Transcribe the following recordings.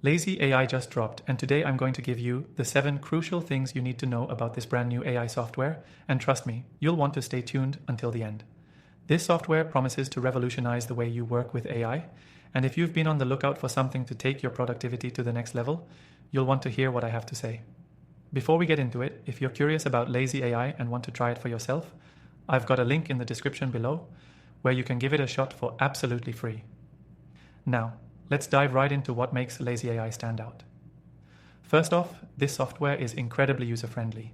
Lazy AI just dropped, and today I'm going to give you the 7 crucial things you need to know about this brand new AI software, and trust me, you'll want to stay tuned until the end. This software promises to revolutionize the way you work with AI, and if you've been on the lookout for something to take your productivity to the next level, you'll want to hear what I have to say. Before we get into it, if you're curious about Lazy AI and want to try it for yourself, I've got a link in the description below where you can give it a shot for absolutely free. Now, let's dive right into what makes Lazy AI stand out. First off, this software is incredibly user-friendly.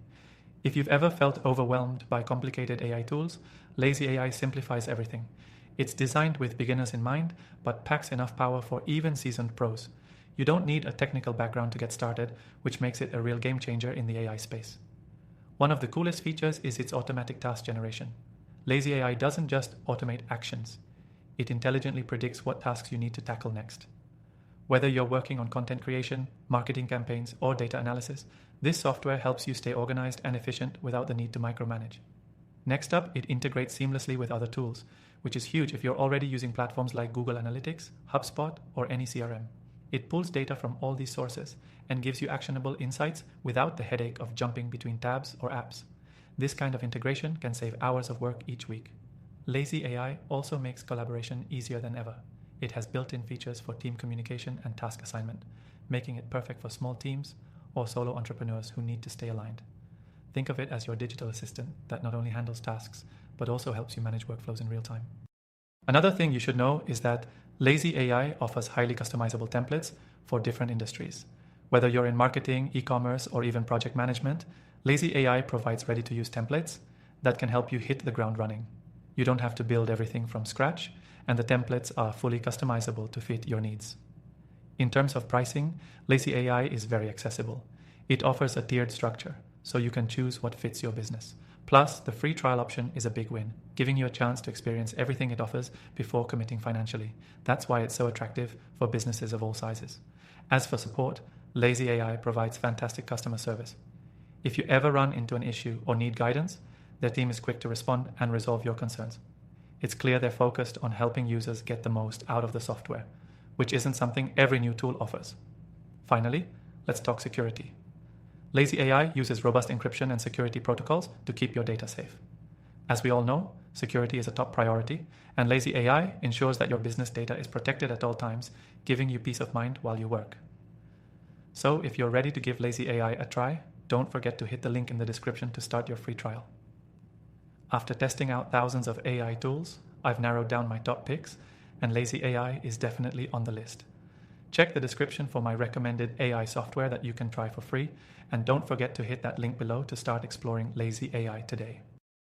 If you've ever felt overwhelmed by complicated AI tools, Lazy AI simplifies everything. It's designed with beginners in mind, but packs enough power for even seasoned pros. You don't need a technical background to get started, which makes it a real game changer in the AI space. One of the coolest features is its automatic task generation. Lazy AI doesn't just automate actions. It intelligently predicts what tasks you need to tackle next. Whether you're working on content creation, marketing campaigns, or data analysis, this software helps you stay organized and efficient without the need to micromanage. Next up, it integrates seamlessly with other tools, which is huge if you're already using platforms like Google Analytics, HubSpot, or any CRM. It pulls data from all these sources and gives you actionable insights without the headache of jumping between tabs or apps. This kind of integration can save hours of work each week. Lazy AI also makes collaboration easier than ever. It has built-in features for team communication and task assignment, making it perfect for small teams or solo entrepreneurs who need to stay aligned. Think of it as your digital assistant that not only handles tasks, but also helps you manage workflows in real time. Another thing you should know is that Lazy AI offers highly customizable templates for different industries. Whether you're in marketing, e-commerce, or even project management, Lazy AI provides ready-to-use templates that can help you hit the ground running. You don't have to build everything from scratch, and the templates are fully customizable to fit your needs. In terms of pricing, Lazy AI is very accessible. It offers a tiered structure, so you can choose what fits your business. Plus, the free trial option is a big win, giving you a chance to experience everything it offers before committing financially. That's why it's so attractive for businesses of all sizes. As for support, Lazy AI provides fantastic customer service. If you ever run into an issue or need guidance, their team is quick to respond and resolve your concerns. It's clear they're focused on helping users get the most out of the software, which isn't something every new tool offers. Finally, let's talk security. Lazy AI uses robust encryption and security protocols to keep your data safe. As we all know, security is a top priority, and Lazy AI ensures that your business data is protected at all times, giving you peace of mind while you work. So if you're ready to give Lazy AI a try, don't forget to hit the link in the description to start your free trial. After testing out thousands of AI tools, I've narrowed down my top picks, and Lazy AI is definitely on the list. Check the description for my recommended AI software that you can try for free, and don't forget to hit that link below to start exploring Lazy AI today.